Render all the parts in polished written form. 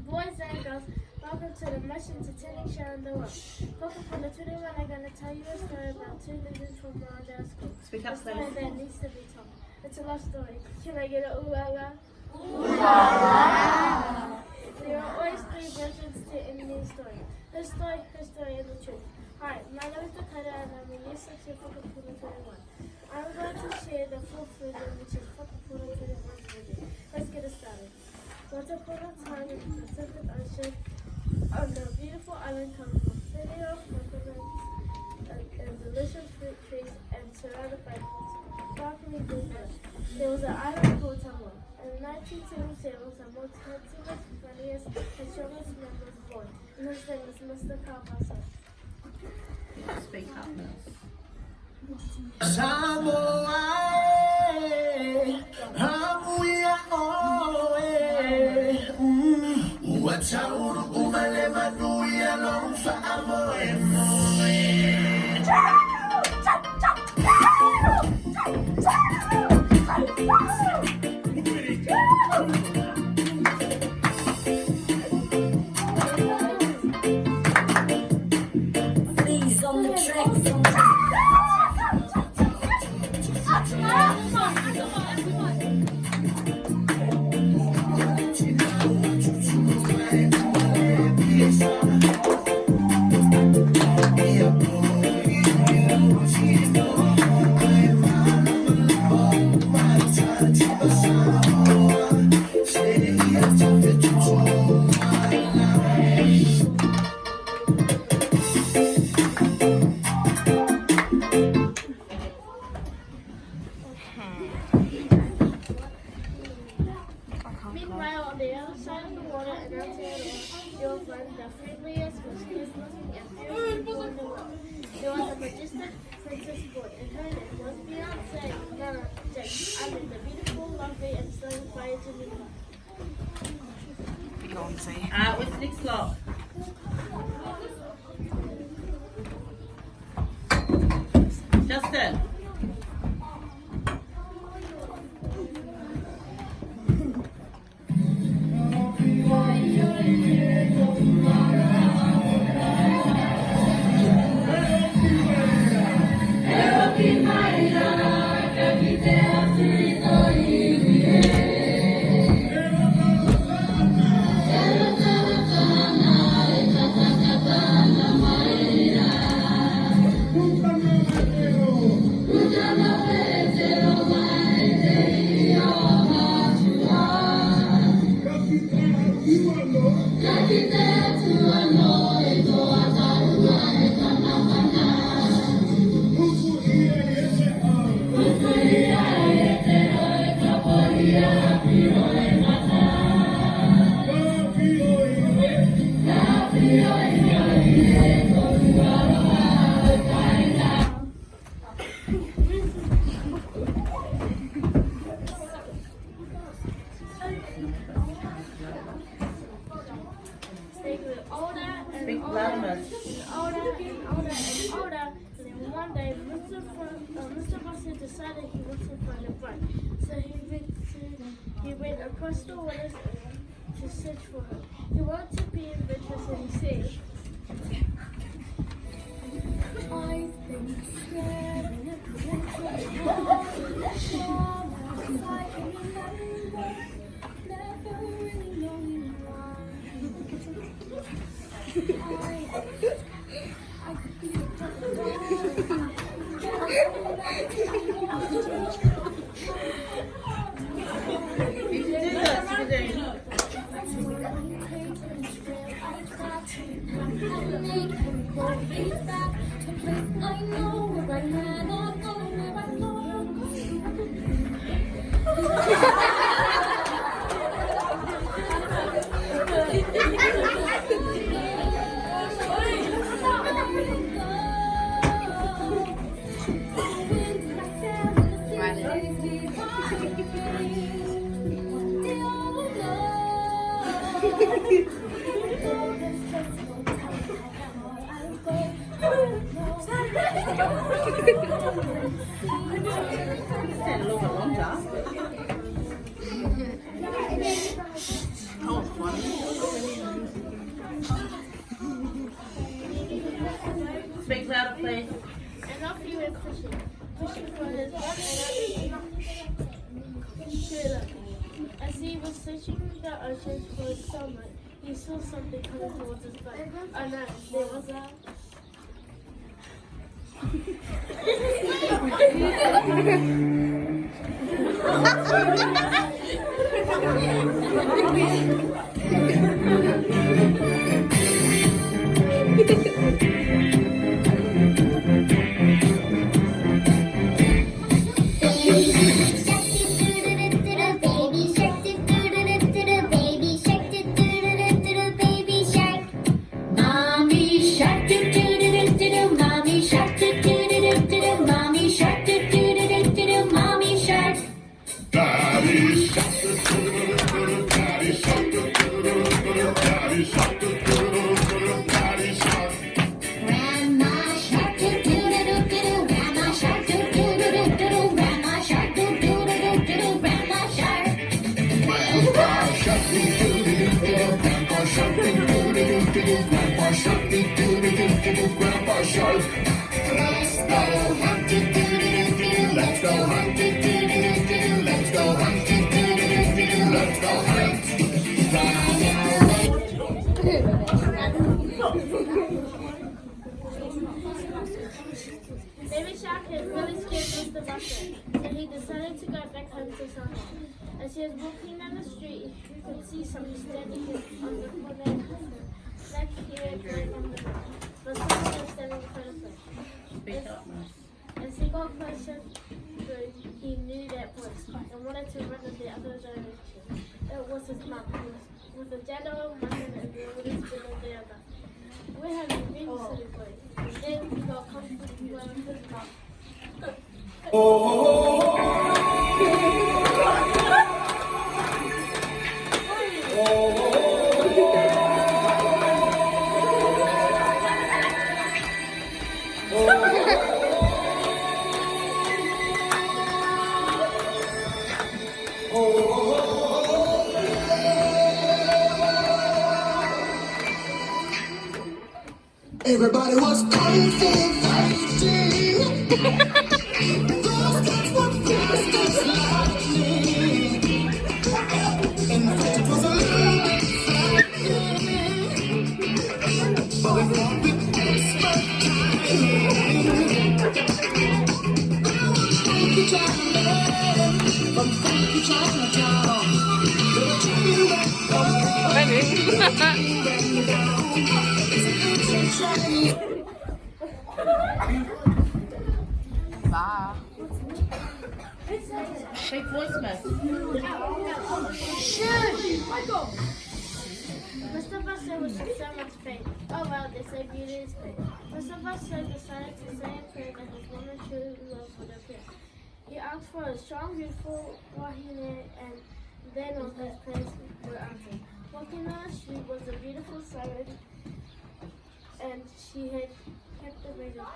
Boys and girls, welcome to the most entertaining show in the world. Welcome from the 21, I'm going to tell you a story about two losers from Marondale School. Speak up, a story please. that needs to be told. It's a love story. Can I get a ooh la la? There are always three versions to any new story. Her story, and the truth. Hi, my name is Dakota and I'm in Year 6 in Whakapuna 21. I'm going to share the fourth version, which is Whakapuna 21 version. Let's get it started. Once upon a time in the Pacific Ocean, on the beautiful island called City of coconuts and delicious fruit trees and surrounded by sparkling blue water. There was an island called Samoa. In 1977, Samoa's handsomest, funniest, and strongest man was born, and his name was Mr. Kawaso. Speak up, miss. Samoa, hamuya oe, watauru umale manuya lomfa amoe moe. Please on the track. Meanwhile, on the other side of the water in Aotearoa, you'll find the friendliest, most looking, and fiercest people in the world. There was a majestic princess born, and her name was Beyonce Nana Jake, under the beautiful, lovely, and stunning fire Geneva. What's the next lot? Justin. They grew older and Speak older, louder. older and older and older. And then one day, Mr. Buster decided he wanted to find a bride. So he went across the waters to search for her. He wanted to be adventurous and he said, I've been staring at the picture of I can remember, never really knowing why. I could be the perfect dog. You can do this. You can do. I know where I cannot go, where I long Stand a little bit longer. Oh, funny. Speak louder, please. And off he went fishing. Fishing for his rod and as he was searching the ocean for sunlight, he saw something coming towards his boat. Oh no, there was a... Baby Shark had really scared Mr. Bucket, and he decided to go back home to Santa. As he was walking down the street, he could see something standing on the corner of the like he had right on the ground, but someone was standing in front of him. As he got closer, he knew that voice and wanted to run in the other direction. It was his mum, with a shadow in one hand and the wooden spoon in the other. Where have you been, silly boy? And then he got comfortable with his mum. Everybody was kung fu fighting. Those kids were fast as lightning. In fact, it was a little bit frightening. But before the expert there was Funky China from Funky Chinatown. They were taking back Bye. Big voice message. Mr. Buster was in so much pain. Oh well, they say beauty is pain. Mr. Buster decided to say a prayer that his woman true love would appear. He asked for a strong, beautiful wahine, and then all his prayers were answered. Walking down the street was a beautiful siren, and she had kept the radio on.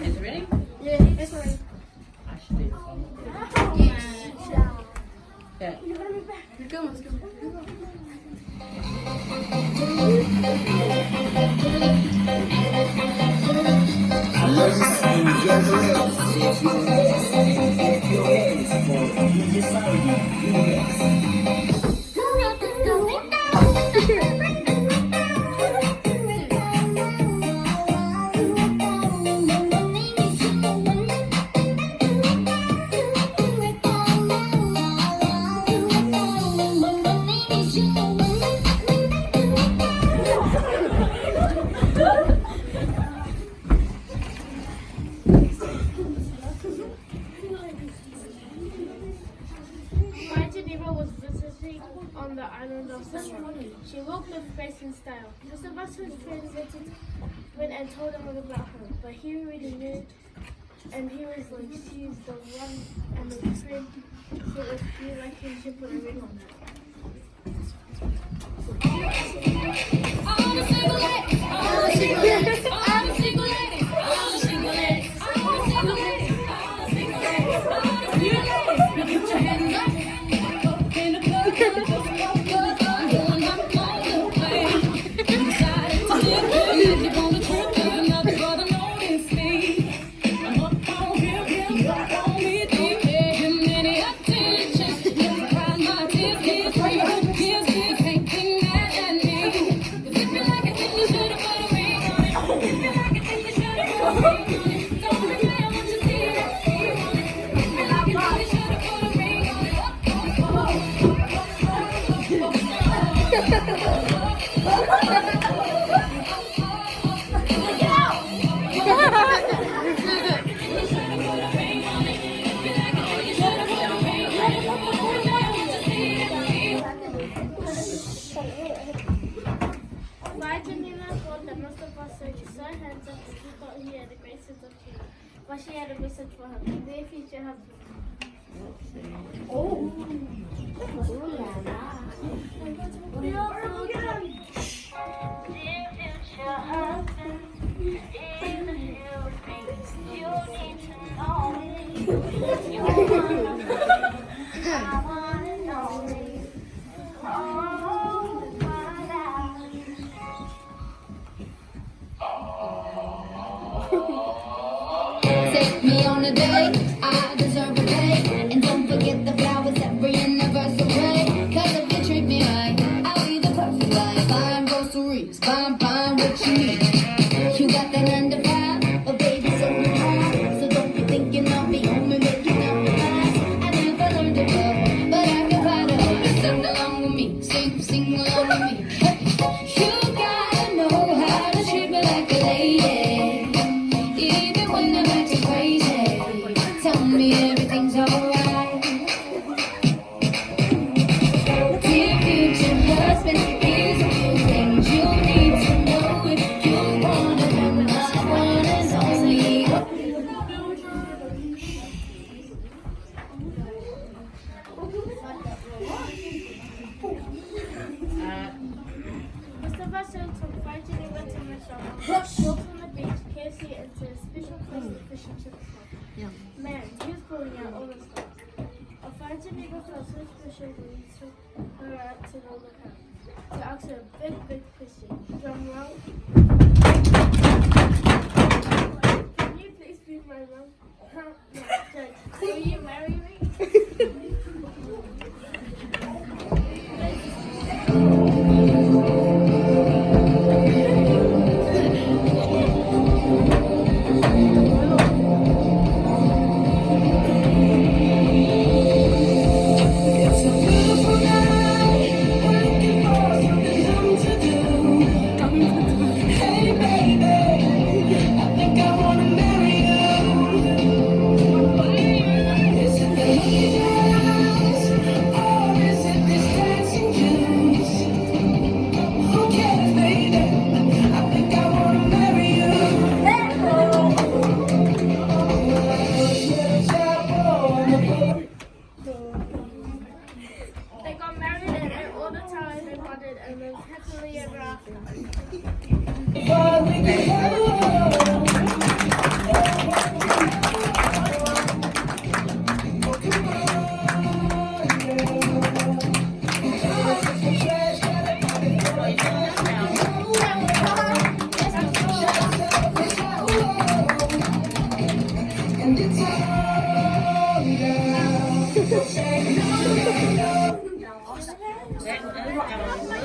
Is it ready? Yeah, it's ready. I should do this one. Yeah. On the island of Samoa. She walked with grace and style. Mr. Buster's friends went and told him all about her, but he already knew, and he was like, she's the one and the friend who would feel like he should put a ring on her. I'm a single lady. I'm a single lady. I'm a single lady. I'm a single lady. I'm a single lady. but she had a message for her. They feature her. Take me on a date, I deserve a date. And don't forget the flowers every anniversary. Cause if you treat me right, I'll be the perfect wife. Buying groceries, buying what you need. You got that 9 to 5, but baby, so do I. So don't be thinking of me, only making up the lies. I never learned to love, but I can find a way. Sing along with me, sing along with me. You gotta know how to treat me like a lady. Even when I'm acting crazy, tell me everything's alright. Dear future husband, here's a few things you need to know if you wanna be my one and only. Mr. Vassell took 5 Geneva to Michelle. Walked on the beach, KFC into a special place of fish and chips. Man, he was pulling out all the stuff. A 5 Geneva felt so special that he took her out to the lookout to ask her a big question. Drum roll. Can you please be my mom? No, joke. Will you marry me? It's a beautiful night, looking for something to do. Hey baby, I think I wanna marry you. Is it the lucky eyes, or is it this dancing juice? Who cares, baby? I think I wanna marry you. They got married and all the time they bonded and lived happily ever after. And it's all down. That